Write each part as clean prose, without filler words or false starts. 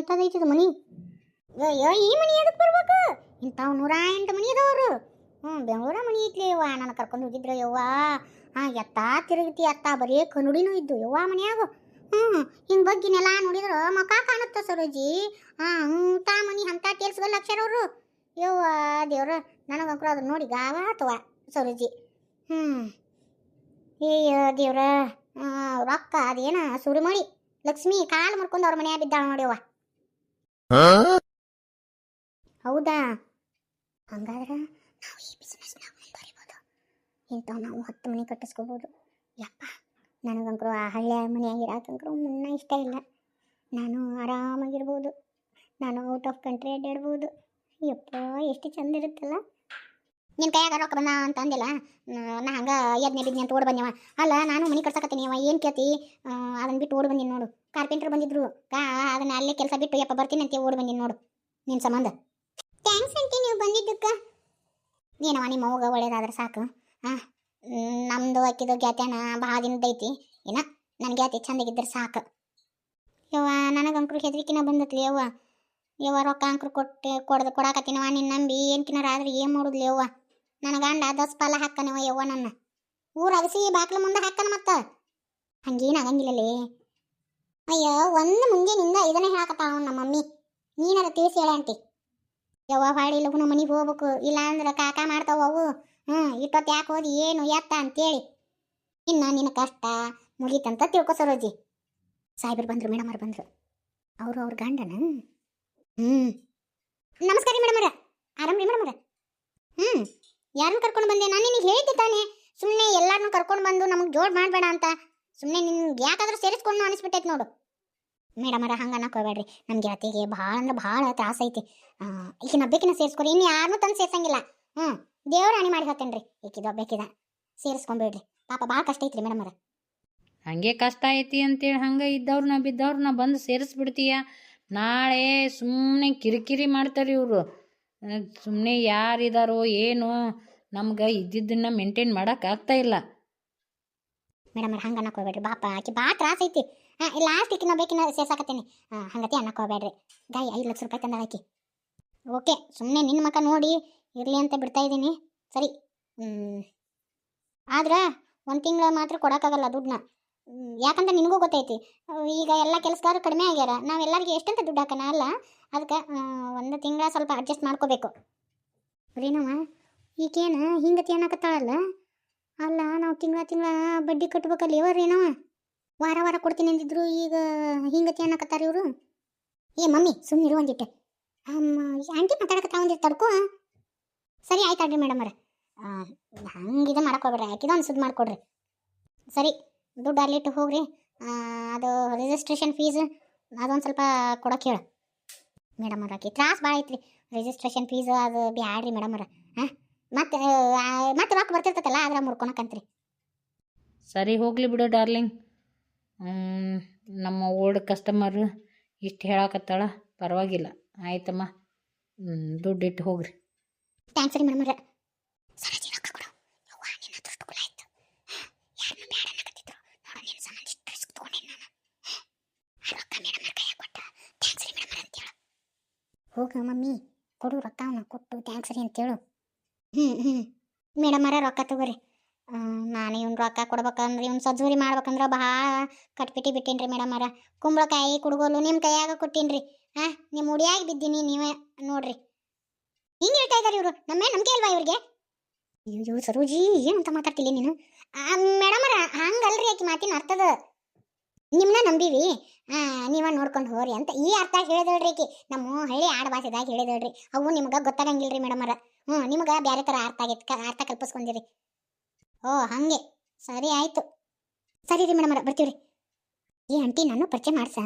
ಎಂಥದೈತಿದ ಮನಿ? ಅಯ್ಯೋ ಈ ಮನಿ ಎದಕ್ಕೆ ಬರ್ಬೇಕು? ಇಂಥವು 108 ಮನಿ ಅದಾವರು. ಬೆಂಗಳೂರ ಮನಿ ಐತ್ಲಿ ಯವ್ವ. ನಾನು ಕರ್ಕೊಂಡು ಹೋಗಿದ್ರು ಯವ್ವ. ಎತ್ತಾ ತಿರುಗತಿ ಅತ್ತ ಬರೀ ಕನುಡಿನೂ ಇದ್ದು ಯವ್ವ ಮನ್ಯಾಗ. ಹಿಂಗೆ ಬಗ್ಗೆ ನೆಲ ನೋಡಿದ್ರೆ ಮಕ ಕಾಣುತ್ತ ಸರೋಜಿ. ಅಂಥ ಮನಿ ಅಂಥ ಟೇಲ್ಸ್ಗಲ್ಲ ಅಕ್ಷರ ಅವರು. ಯವ್ವ ದೇವ್ರ, ನನಗಂಕರು ಅದನ್ನ ನೋಡಿ ಗಾವ ಅಥವಾ ಸರೋಜಿ. ಅಯ್ಯೋ ದೇವ್ರ, ರೊಕ್ಕ ಅದೇನ ಸುರಿ ಮಾಡಿ ಲಕ್ಷ್ಮಿ ಕಾಲು ಮುರ್ಕೊಂಡು ಅವ್ರ ಮನ್ಯಾಗ ಬಿದ್ದಾಳ ನೋಡ್ಯವ್ವ. ಹೌದಾ? ಹಂಗಾದ್ರೆ ನಾವು ಈ ಬಿಸ್ನೆಸ್ನಾಗ ಮುಂದುವರಿಬೋದು. ಇಂಥವು ನಾವು 10 ಮನೆ ಕಟ್ಟಿಸ್ಕೋಬೋದು. ಯಪ್ಪ, ನನಗಂಕರು ಆ ಹಳ್ಳಿಯ ಮನೆಯಾಗಿ ಇರಾಕಂಕರು ಮುನ್ನ ಇಷ್ಟ ಇಲ್ಲ. ನಾನು ಆರಾಮಾಗಿರ್ಬೋದು. ನಾನು ಔಟ್ ಆಫ್ ಕಂಟ್ರಿ ಅಡ್ಡಾಡ್ಬೋದು. ಯಪ್ಪ, ಎಷ್ಟು ಚಂದ ಇರುತ್ತಲ್ಲ. ನಿನ್ನ ಕೈಯಾಗ ರೊಕ್ಕ ಬಂದ ಅಂತ ಅಂದಿಲ್ಲ, ನಾ ಹಂಗೆ ಎದ್ನೆ ಬಿದ್ನೆ ಅಂತ ಓಡ್ ಬಂದೇವ. ಅಲ್ಲ, ನಾನು ಮನೆ ಕಟ್ಸಕತ್ತೀನಿ ಅವ ಏನು ಕೇಳ್ತಿ? ಅದನ್ನ ಬಿಟ್ಟು ಓಡ್ ಬಂದೀನಿ ನೋಡು. ಕಾರ್ಪೆಂಟ್ರ್ ಬಂದಿದ್ರು, ಅದನ್ನ ಅಲ್ಲೇ ಕೆಲಸ ಬಿಟ್ಟು ಯಪ್ಪ ಬರ್ತೀನಿ ಅಂತ ಓಡ್ ಬಂದೀನಿ ನೋಡು ನಿನ್ನ ಸಂಬಂಧ. ಥ್ಯಾಂಕ್ಸ್ ಅಂತಿ ನೀವು ಬಂದಿದ್ದಕ್ಕೆ. ಏನವ ನಿಮ್ಮ ಅವ್ಗ ಒಳ್ಳೇದಾದ್ರೆ ಸಾಕು. ನಮ್ಮದು ಅಕ್ಕಿದು ಗ್ಯಾತ್ಯಾನ ಭಾಳ ದಿನದೈತಿ. ಏನ ನನ್ನ ಗ್ಯಾತಿ ಚಂದಾಗಿದ್ದರೆ ಸಾಕು. ಯವ್ವ, ನನಗಂಕರು ಹೆದರಿಕಿನ ಬಂದತ್ಲಿ ಯವ್ವ. ಯವ್ವ, ರೊಕ್ಕ ಅಂಕರು ಕೊಡಾಕತ್ತೀನವ ನಿನ್ನ ನಂಬಿ. ಏನ್ಕಿನಾರ ಆದ್ರೆ ಏನು ಮಾಡೋದ್ಲಿ ಯವ್ವ? ನನ್ನ ಗಂಡ 10 ಪಾಲ ಹಾಕನವ ಯವ್ವ. ನನ್ನ ಊರು ಅಗಸಿ ಬಾಕ್ಲ ಮುಂದೆ ಹಾಕನ. ಮತ್ತು ಹಂಗೇನು ಆಗಂಗಿಲ್ಲಲೇ. ಅಯ್ಯೋ, ಒಂದು ಮುಂಜಾನಿಂದ ಇದನ್ನೇ ಹೇಳಕತ್ತಾಳ ನಮ್ಮ ಮಮ್ಮಿ. ನೀನಾರ ತಿಳಿಸಿ ಹೇಳ ಆಂಟಿ. ಯವ್ವ, ಹೊಳ್ಳಿ ಲಗುನ ಮನೆಗೆ ಹೋಗ್ಬೇಕು, ಇಲ್ಲ ಅಂದ್ರೆ ಕಾಕ ಮಾಡ್ತಾವ ಅವು. ಇಟ್ಟೊತ್ತು ಯಾಕೆ ಹೋದಿ ಏನು ಎತ್ತ ಅಂತೇಳಿ. ಇನ್ನು ನಿನ್ನ ಕಷ್ಟ ಮುಗೀತಂತ ತಿಳ್ಕೊ ಸರೋಜಿ. ಸಾಹೇಬ್ರು ಬಂದರು, ಮೇಡಮ್ ಅವ್ರು ಬಂದರು. ಅವರು ಅವ್ರ ಗಂಡನ. ನಮಸ್ಕಾರ ರೀ ಮೇಡಮ್ ಅವ್ರ. ಆರಾಮ್ ರೀ ಮೇಡಮ್ ಅವ್ರ? ಯಾರನ್ನು ಕರ್ಕೊಂಡು ಬಂದೆ? ನಾನು ನಿನಗೆ ಹೇಳಿದ್ದೆ ತಾನೆ, ಸುಮ್ಮನೆ ಎಲ್ಲಾರನ್ನೂ ಕರ್ಕೊಂಡು ಬಂದು ನಮಗೆ ಜೋಡ್ ಮಾಡಬೇಡ ಅಂತ. ಸುಮ್ಮನೆ ನಿನ್ಗೆ ಯಾಕಾದ್ರೂ ಸೇರಿಸ್ಕೊಂಡು ಅನಿಸ್ಬಿಟ್ಟೈತೆ ನೋಡು. ಮೇಡಮ್ ಅವ್ರ, ಹಂಗೆ ಅನ್ನಕೋಬೇಡ್ರಿ. ನಮ್ಮ ಗೆಳತಿಗೆ ಭಾಳ ಅಂದ್ರೆ ಭಾಳ ತ್ರಾಸ ಐತಿ. ಈಗಿನ ಹಬ್ಬಕ್ಕಿನ ಸೇರಿಸ್ಕೊರಿ, ಇನ್ನು ಯಾರನ್ನೂ ತಂದು ಸೇರ್ಸಂಗಿಲ್ಲ. ದೇವ್ರ ಹಣಿ ಮಾಡಿ ಹೇಳ್ತೇನೆ ರೀ. ಈಕಿದ ಹಬ್ಬಕ್ಕಿದ ಸೇರಿಸ್ಕೊಂಡ್ಬಿಡ್ರಿ. ಪಾಪ ಭಾಳ ಕಷ್ಟ ಐತ್ರಿ ಮೇಡಮ್ ಅವ್ರ. ಹಂಗೆ ಕಷ್ಟ ಐತಿ ಅಂತೇಳಿ ಹಂಗೆ ಇದ್ದವ್ರನ್ನ ಬಿದ್ದವ್ರನ್ನ ಬಂದು ಸೇರಿಸ್ಬಿಡ್ತೀಯ. ನಾಳೆ ಸುಮ್ಮನೆ ಕಿರಿಕಿರಿ ಮಾಡ್ತಾರೆ ಇವರು. ಸುಮ್ಮನೆ ಯಾರಿದಾರೋ ಏನೋ, ನಮ್ಗೆ ಇದ್ದಿದ್ದನ್ನು ಮೇಂಟೈನ್ ಮಾಡೋಕೆ ಆಗ್ತಾಯಿಲ್ಲ. ಮೇಡಮ್ ಅವ್ರ, ಹಂಗೆ ಅನ್ನಕೋಬೇಡ್ರಿ. ಬಾಪ ಆಕಿ ಭಾಳ ತ್ರಾಸ ಐತಿ. ಲಾಸ್ಟ್ ಈಕಿನ ಬೇಕಿನ ಸೇರ್ಸಾಕತ್ತೇನೆ. ಹಂಗತಿ ಅನ್ನಕೋಬೇಡ್ರಿ. ಗಾಯ 5 ಲಕ್ಷ ರೂಪಾಯಿ ತಂದ ಹಾಕಿ. ಓಕೆ, ಸುಮ್ಮನೆ ನಿನ್ನ ಮಕ್ಕ ನೋಡಿ ಇರಲಿ ಅಂತ ಬಿಡ್ತಾ ಇದ್ದೀನಿ. ಸರಿ. ಆದ್ರೆ 1 ತಿಂಗಳು ಮಾತ್ರ ಕೊಡೋಕ್ಕಾಗಲ್ಲ ದುಡ್ಡನ್ನ. ಯಾಕಂದ್ರೆ ನಿನಗೂ ಗೊತ್ತೈತಿ, ಈಗ ಎಲ್ಲ ಕೆಲಸಗಾರರು ಕಡಿಮೆ ಆಗ್ಯಾರ. ನಾವೆಲ್ಲರಿಗೆ ಎಷ್ಟಂತ ದುಡ್ಡು ಹಾಕೋಣ ಅಲ್ಲ. ಅದಕ್ಕೆ 1 ತಿಂಗಳ ಸ್ವಲ್ಪ ಅಡ್ಜಸ್ಟ್ ಮಾಡ್ಕೋಬೇಕು. ರೀನಮ್ಮ, ಈಗೇನು ಹಿಂಗತಿ ಅನ್ನಕತ್ತಾಳಲ್ಲ. ಅಲ್ಲ, ನಾವು ತಿಂಗಳ ಬಡ್ಡಿ ಕಟ್ಬೇಕಲ್ಲ ಇವ ರೀನವ. ವಾರ ವಾರ ಕೊಡ್ತೀನಿ ಅಂದಿದ್ರು, ಈಗ ಹಿಂಗತಿ ಅನ್ನಕತ್ತಾರ ಇವರು. ಏ ಮಮ್ಮಿ, ಸುಮ್ಮನೆ ಇರು ಒಂದಿಟ್ಟೆ. ಆಂಟಿ ಮಾತಾಡಕತ್ತ ಒಂದಿಟ್ಟು ತಡ್ಕೋ. ಸರಿ ಆಯ್ತಾಡ್ರಿ ಮೇಡಮ್ ಅವ್ರ. ಹಂಗಿದ ಮಾಡಕೋಬೇಡ್ರಿ, ಯಾಕಿದ ಒಂದು ಸುದ್ದು ಮಾಡಿಕೊಡ್ರಿ. ಸರಿ, ದುಡ್ಡು ಅಲ್ಲಿಟ್ಟು ಹೋಗ್ರಿ. ಅದು ರಿಜಿಸ್ಟ್ರೇಷನ್ ಫೀಸ್ ಅದೊಂದು ಸ್ವಲ್ಪ ಕೊಡೋಕೆ ಹೇಳು ಮೇಡಮ್ ಅವ್ರ. ಆಕಿ ತ್ರಾಸ ಭಾಳ ಐತ್ರಿ. ರಿಜಿಸ್ಟ್ರೇಷನ್ ಫೀಸ್ ಅದು ಬ್ಯಾಡ್ರಿ ಮೇಡಮ್ ಅವ್ರ. ಮತ್ತೆ ರೊಕ್ಕ ಬರ್ತಿರ್ತೈತಲ್ಲ, ಅದ್ರ ಮುಡ್ಕೊಳಕಂತ್ರಿ. ಸರಿ, ಹೋಗಲಿ ಬಿಡು ಡಾರ್ಲಿಂಗ್. ನಮ್ಮ ಓಲ್ಡ್ ಕಸ್ಟಮರ್ ಇಷ್ಟು ಹೇಳಕತ್ತಾಳ, ಪರವಾಗಿಲ್ಲ. ಆಯ್ತಮ್ಮ, ದುಡ್ಡಿಟ್ಟು ಹೋಗ್ರಿ. ಥ್ಯಾಂಕ್ಸ್ ರೀ ಮೇಡಮ್ ಅವ್ರ. ಸರಜಿ ರೊಕ್ಕ ಕೊಡು. ಯವ್ವ, ನಿನ್ನ ದುಡ್ಡು ಕುಲ ಆಯ್ತು. ಯಾರನ್ನ ಬ್ಯಾಡ ಅನ್ನಕತ್ತಿದ್ರು ನೋಡು, ನಿನ್ನ ಸಂಬಂಧ ಇಷ್ಟು ರಿಸ್ಕ್ ತೊಗೊಂಡೇನು ನಾನು. ರೊಕ್ಕ ಮೇಡಮ್ ಅವ್ರ ಕೈಯಾಗ ಕೊಟ್ಟ ಥ್ಯಾಂಕ್ಸ್ ರೀ ಮೇಡಮ್ ಅವ್ರ ಅಂತೇಳು. ಹೋಗ ಮಮ್ಮಿ, ಕೊಡು ರೊಕ್ಕ. ಅವನ್ನ ಕೊಟ್ಟು ಥ್ಯಾಂಕ್ಸ್ ರೀ ಅಂತೇಳು. ಮೇಡಮ್ ಅವ್ರ, ರೊಕ್ಕ ತಗೋರಿ. ನಾನು ಇವ್ನು ರೊಕ್ಕ ಕೊಡ್ಬೇಕಂದ್ರೆ, ಇವ್ನು ಸಜ್ಜೂರಿ ಮಾಡ್ಬೇಕಂದ್ರೆ ಭಾಳ ಕಟ್ಬಿಟ್ಟು ಬಿಟ್ಟೀನಿ ರೀ ಮೇಡಮ್ ಅವ್ರ. ಕುಂಬಳಕಾಯಿ ಕುಡ್ಗೋಲು ನಿಮ್ಮ ಕೈಯಾಗ ಕೊಟ್ಟೀನಿ ರೀ. ನಿಮ್ಮ ಉಡಿಯಾಗಿ ಬಿದ್ದೀನಿ, ನೀವೇ ನೋಡ್ರಿ. ಹಿಂಗೆ ಹೇಳ್ತಾ ಇದ್ದಾರೆ ಇವರು. ನಂಬಿಕೆ ಅಲ್ವಾ ಇವ್ರಿಗೆ? ಅಯ್ಯೋ ಸರೋಜಿ, ಏನಂತ ಮಾತಾಡ್ತಿಲ್ಲ ನೀನು? ಮೇಡಮ್ ಅವ್ರ, ಹಂಗಲ್ರಿ ಆಕಿ ಮಾತಿನ ಅರ್ಥದ. ನಿಮ್ಮನ್ನ ನಂಬೀವಿ, ನೀವ ನೋಡ್ಕೊಂಡು ಹೋರಿ ಅಂತ ಈ ಅರ್ಥ ಹೇಳಿದಳ್ರಿ ಆಕಿ. ನಮ್ಮ ಹಳ್ಳಿ ಆಡ ಭಾಷೆದಾಗ ಹೇಳಿದಳ್ರಿ. ಅವು ನಿಮ್ಗೆ ಗೊತ್ತಾಗಂಗಿಲ್ರಿ ಮೇಡಮ್ ಅವ್ರ. ನಿಮ್ಗೆ ಬೇರೆ ಥರ ಅರ್ಥ ಕಲ್ಪಿಸ್ಕೊಂಡಿರಿ. ಓ ಹಂಗೆ, ಸರಿ ಆಯಿತು. ಸರಿ ರೀ ಮೇಡಮ್ ಅವ್ರ, ಬರ್ತೀವಿ ರೀ. ಈ ಆಂಟಿ ನಾನು ಪರಿಚಯ ಮಾಡ್ಸ.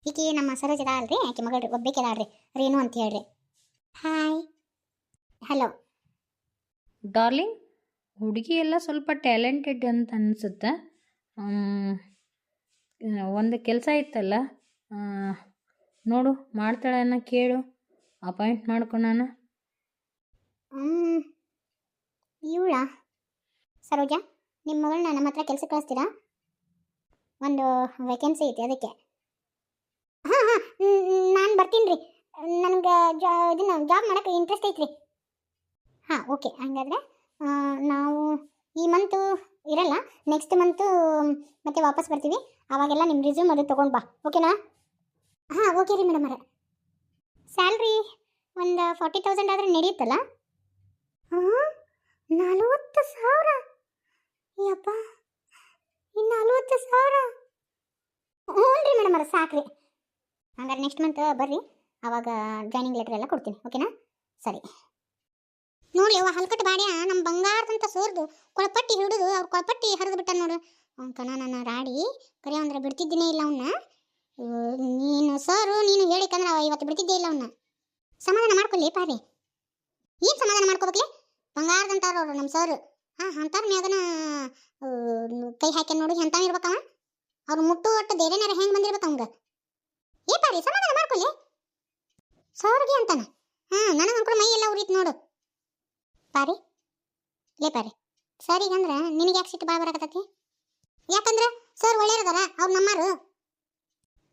ಈಕಿ ನಮ್ಮ ಸರೋಜದ ಅಲ್ರಿ, ಆಕಿ ಮಗಳ್ರಿ, ಒಬ್ಬೇಕಿದಾಳ್ರಿ, ರೇನು ಅಂತ ಹೇಳ್ರಿ. Hi, hello. ಡಾರ್ಲಿಂಗ್, ಹುಡುಗಿ ಎಲ್ಲ ಸ್ವಲ್ಪ ಟ್ಯಾಲೆಂಟೆಡ್ ಅಂತ ಅನಿಸುತ್ತೆ. ಒಂದು ಕೆಲಸ ಇತ್ತಲ್ಲ, ನೋಡು ಮಾಡ್ತಾಳನ್ನ ಕೇಳು, ಅಪಾಯಿಂಟ್ ಮಾಡ್ಕೊಳಣ. ಇವಳ ಸರೋಜಾ, ನಿಮ್ಮ ಮಗಳನ್ನ ನಮ್ಮ ಹತ್ರ ಕೆಲಸ ಕಳಿಸ್ತೀರಾ? ಒಂದು ವೇಕೆನ್ಸಿ ಐತಿ ಅದಕ್ಕೆ. ಬರ್ತೀನಿ ರೀ. ನನಗೆ ಇದನ್ನ ಜಾಬ್ ಮಾಡೋಕ್ಕೆ ಇಂಟ್ರೆಸ್ಟ್ ಐತ್ರಿ. ಹಾಂ ಓಕೆ. ಹಂಗಾದ್ರೆ ನಾವು ಈ ಮಂತು ಇರಲ್ಲ, ನೆಕ್ಸ್ಟ್ ಮಂತು ಮತ್ತೆ ವಾಪಸ್ ಬರ್ತೀವಿ. ಅವಾಗೆಲ್ಲ ನಿಮ್ಮ ರಿಸ್ಯೂಮ್ ಅದು ತೊಗೊಂಡು ಬಾ, ಓಕೆನಾ? ಹಾಂ ಓಕೆ ರೀ ಮೇಡಮರ. ಸ್ಯಾಲ್ರಿ ಒಂದು 40,000 ಆದರೆ ನಡೆಯುತ್ತಲ್ಲ? ಹಾಂ 40,000? ಯಪ್ಪ, ಈ 40,000? ಹ್ಞೂ ರೀ ಮೇಡಮರ, ಸಾಕ್ರಿ. ಹಂಗಾರೆ ನೆಕ್ಸ್ಟ್ ಮಂತ್ ಬರ್ರಿ, ಆವಾಗ ಜಾಯ್ನಿಂಗ್ ಲೆಟರ್ ಎಲ್ಲ ಕೊಡ್ತೀನಿ, ಓಕೆನಾ? ಸರಿ. ನೋಡಿ ಅವ ಹಲ್ಕಟ್ಟು ಬಾಡ್ಯ ನಮ್ಮ ಬಂಗಾರದಂತ ಸೋರ್ದು ಕೊಳಪಟ್ಟಿ ಹಿಡಿದು ಅವ್ರ ಕೊಳಪಟ್ಟಿ ಹರಿದು ಬಿಟ್ಟ ನೋಡು. ಅವ್ನ ಕಣ ನನ್ನ ರಾಡಿ ಕರೆ ಅಂದ್ರೆ ಬಿಡ್ತಿದ್ದೀನೇ ಇಲ್ಲ ಅವನ್ನ. ನೀನು ಸರು ನೀನು ಹೇಳಿಕಂದ್ರೆ ಅವ ಇವತ್ತು ಬಿಡ್ತಿದ್ದೇ ಇಲ್ಲ ಅವನ್ನ. ಸಮಾಧಾನ ಮಾಡ್ಕೊಳ್ಳಿ ಪಾರಿ. ಏನು ಸಮಾಧಾನ ಮಾಡ್ಕೋಬೇಕ್ಲಿ? ಬಂಗಾರದಂತಾರ ಅವ್ರು ನಮ್ಮ ಸರ್. ಅಂತಾರ ಮ್ಯಾಗನ ಕೈ ಹಾಕಿ ನೋಡಿ ಎಂತಾವ ಇರ್ಬೇಕವ. ಅವ್ರು ಮುಟ್ಟು ಒಟ್ಟು ಬೇರೆನಾರ ಹೆಂಗೆ ಬಂದಿರ್ಬೇಕು ಅವಂಗ. ಏ ಪಾರಿ ಸಮಾಧಾನ ಮಾಡ್ಕೊಳ್ಳಿ. ಸರ್ಗೆ ಅಂತಾನ. ನನಗೆ ಅನ್ಕೊಂಡು ಮೈ ಎಲ್ಲ ಉರಿತು ನೋಡು ಪಾರಿ. ಲೇ ಪಾರಿ, ಸರಿಗಂದ್ರೆ ನಿನಗೆ ಯಾಕೆ ಸಿಟ್ಟು ಭಾಳ ಬರಾಕತ್ತೈತಿ? ಯಾಕಂದ್ರೆ ಸರ್ ಒಳ್ಳೆಯದಾರ, ಅವ್ರು ನಮ್ಮಾರು.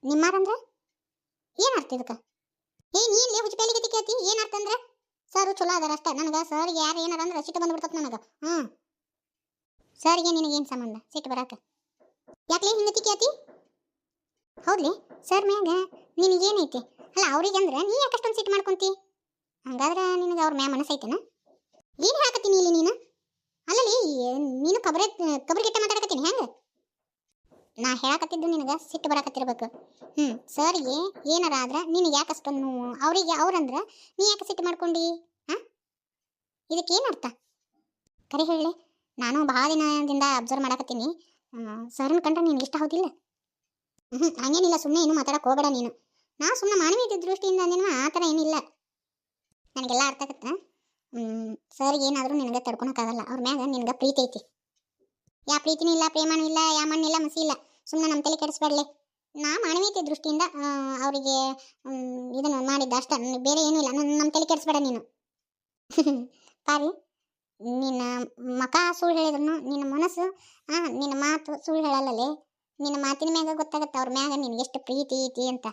ನಿಮ್ಮಾರಂದ್ರೆ ಏನು ಅರ್ಥ ಇದಕ್ಕೆ? ನೀನು ಹುಚ್ಚಪೇಲಿಗೆ ಕೇಳ್ತಿ ಏನು ಅರ್ಥ ಅಂದ್ರೆ? ಸರ್ ಚಲೋ ಅದಾರ ಅಷ್ಟೇ. ನನಗೆ ಸರ್ಗೆ ಯಾರು ಏನಾರ ಅಂದ್ರೆ ಸಿಟ್ಟು ಬಂದ್ಬಿಡ್ತದೆ ನನಗೆ. ಸರ್ಗೆ ನಿನಗೇನು ಸಂಬಂಧ ಸಿಟ್ಟು ಬರಾಕ? ಯಾಕೆ ಹಿಂಗತಿ ಕೇಳ್ತಿ? ಹೌದ್ಲಿ ಸರ್ ಮ್ಯಾಗ ನಿನಗೇನೈತಿ? ಅಲ್ಲ ಅವ್ರಿಗೆ ಅಂದ್ರೆ ನೀ ಯಾಕಷ್ಟೊಂದು ಸಿಟ್ಟು ಮಾಡ್ಕೊಂತಿ? ಹಂಗಾದ್ರೆ ನಿನಗೆ ಅವ್ರ ಮ್ಯಾ ಮನಸ್ಸೈತೇನ? ಏನು ಹಾಕತ್ತೀನಿ ಇಲ್ಲಿ ನೀನು? ಅಲ್ಲಲ್ಲಿ ನೀನು ಕಬರ್ಗೆಟ್ಟ ಮಾತಾಡಕತ್ತೀನಿ ಹೆಂಗೆ? ನಾ ಹೇಳಕತ್ತಿದ್ದು ನಿನಗೆ ಸಿಟ್ಟು ಬರಾಕತ್ತಿರ್ಬೇಕು. ಸರ್ಗೆ ಏನಾರ ಆದ್ರೆ ನಿನಗೆ ಯಾಕೆ ಅಷ್ಟೊಂದು ನೋವು? ಅವರಿಗೆ ಅವ್ರಂದ್ರೆ ನೀ ಯಾಕೆ ಸಿಟ್ಟು ಮಾಡ್ಕೊಂಡು? ಇದಕ್ಕೇನು ಅರ್ಥ? ಕರೆ ಹೇಳಿ. ನಾನು ಭಾಳ ದಿನದಿಂದ ಅಬ್ಸರ್ವ್ ಮಾಡಕತ್ತೀನಿ. ಸರ್ನ ಕಂಡ್ರೆ ನಿನಗೆ ಇಷ್ಟ ಹೌದಿಲ್ಲ? ಹಂಗೇನಿಲ್ಲ, ಸುಮ್ಮನೆ ಏನು ಮಾತಾಡಕ್ಕೆ ಹೋಗಬೇಡ ನೀನು. ನಾ ಸುಮ್ಮನೆ ಮಾನವೀಯ ದೃಷ್ಟಿಯಿಂದ ಅಂದೇನು ಆ ಥರ ಏನಿಲ್ಲ. ನನಗೆಲ್ಲ ಅರ್ಥ ಆಗತ್ತೆ. ಸರ್ಗೆ ಏನಾದರೂ ನಿನಗೆ ತಡ್ಕೊಳಕ್ಕಾಗಲ್ಲ. ಅವ್ರ ಮ್ಯಾಗ ನಿನಗೆ ಪ್ರೀತಿ ಐತಿ. ಯಾ ಪ್ರೀತಿನೂ ಇಲ್ಲ, ಪ್ರೇಮನೂ ಇಲ್ಲ, ಯಾ ಮಣ್ಣಿಲ್ಲ, ಮಸಿ ಇಲ್ಲ. ಸುಮ್ಮನೆ ನಮ್ಮ ತಲೆ ಕೆಡಿಸ್ಬೇಡಲೆ. ನಾ ಮಾನವೀಯತೆ ದೃಷ್ಟಿಯಿಂದ ಅವರಿಗೆ ಇದನ್ನು ಮಾಡಿದ್ದ ಅಷ್ಟ, ಬೇರೆ ಏನೂ ಇಲ್ಲ. ನಮ್ಮ ತಲೆ ಕೆಡಿಸ್ಬೇಡ ನೀನು. ಪಾರಿ, ನಿನ್ನ ಮಕ ಸುಳ್ಳು ಹೇಳಿದ್ರು ನಿನ್ನ ಮನಸ್ಸು ನಿನ್ನ ಮಾತು ಸುಳ್ಳು ಹೇಳಲ್ಲೇ. ನಿನ್ನ ಮಾತಿನ ಮ್ಯಾಗ ಗೊತ್ತಾಗತ್ತೆ ಅವ್ರ ಮ್ಯಾಗ ನಿನಗೆ ಎಷ್ಟು ಪ್ರೀತಿ ಐತಿ ಅಂತ.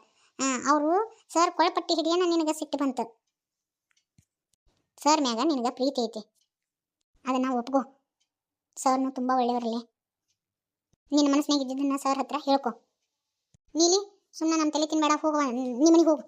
ಅವರು ಸರ್ ಕೊಳಪಟ್ಟಿ ಹಿಡಿಯೋಣ ನಿನಗೆ ಸಿಟ್ಟು ಬಂತು. ಸರ್ ಮ್ಯಾಗ ನಿನಗೆ ಪ್ರೀತಿ ಐತಿ, ಅದನ್ನು ಒಪ್ಕೋ. ಸರ್ನು ತುಂಬ ಒಳ್ಳೆಯವರಲ್ಲೇ. ನಿನ್ನ ಮನಸ್ಸಿನಾಗ ಇದ್ದಿದ್ದನ್ನ ಸರ್ ಹತ್ರ ಹೇಳ್ಕೊ. ನೀಲಿ ಸುಮ್ಮನೆ ನಮ್ಮ ತಲೆ ತಿನ್ಬೇಡ, ಹೋಗುವ, ನಿಮ್ಮ ಮನೆಗೆ ಹೋಗು.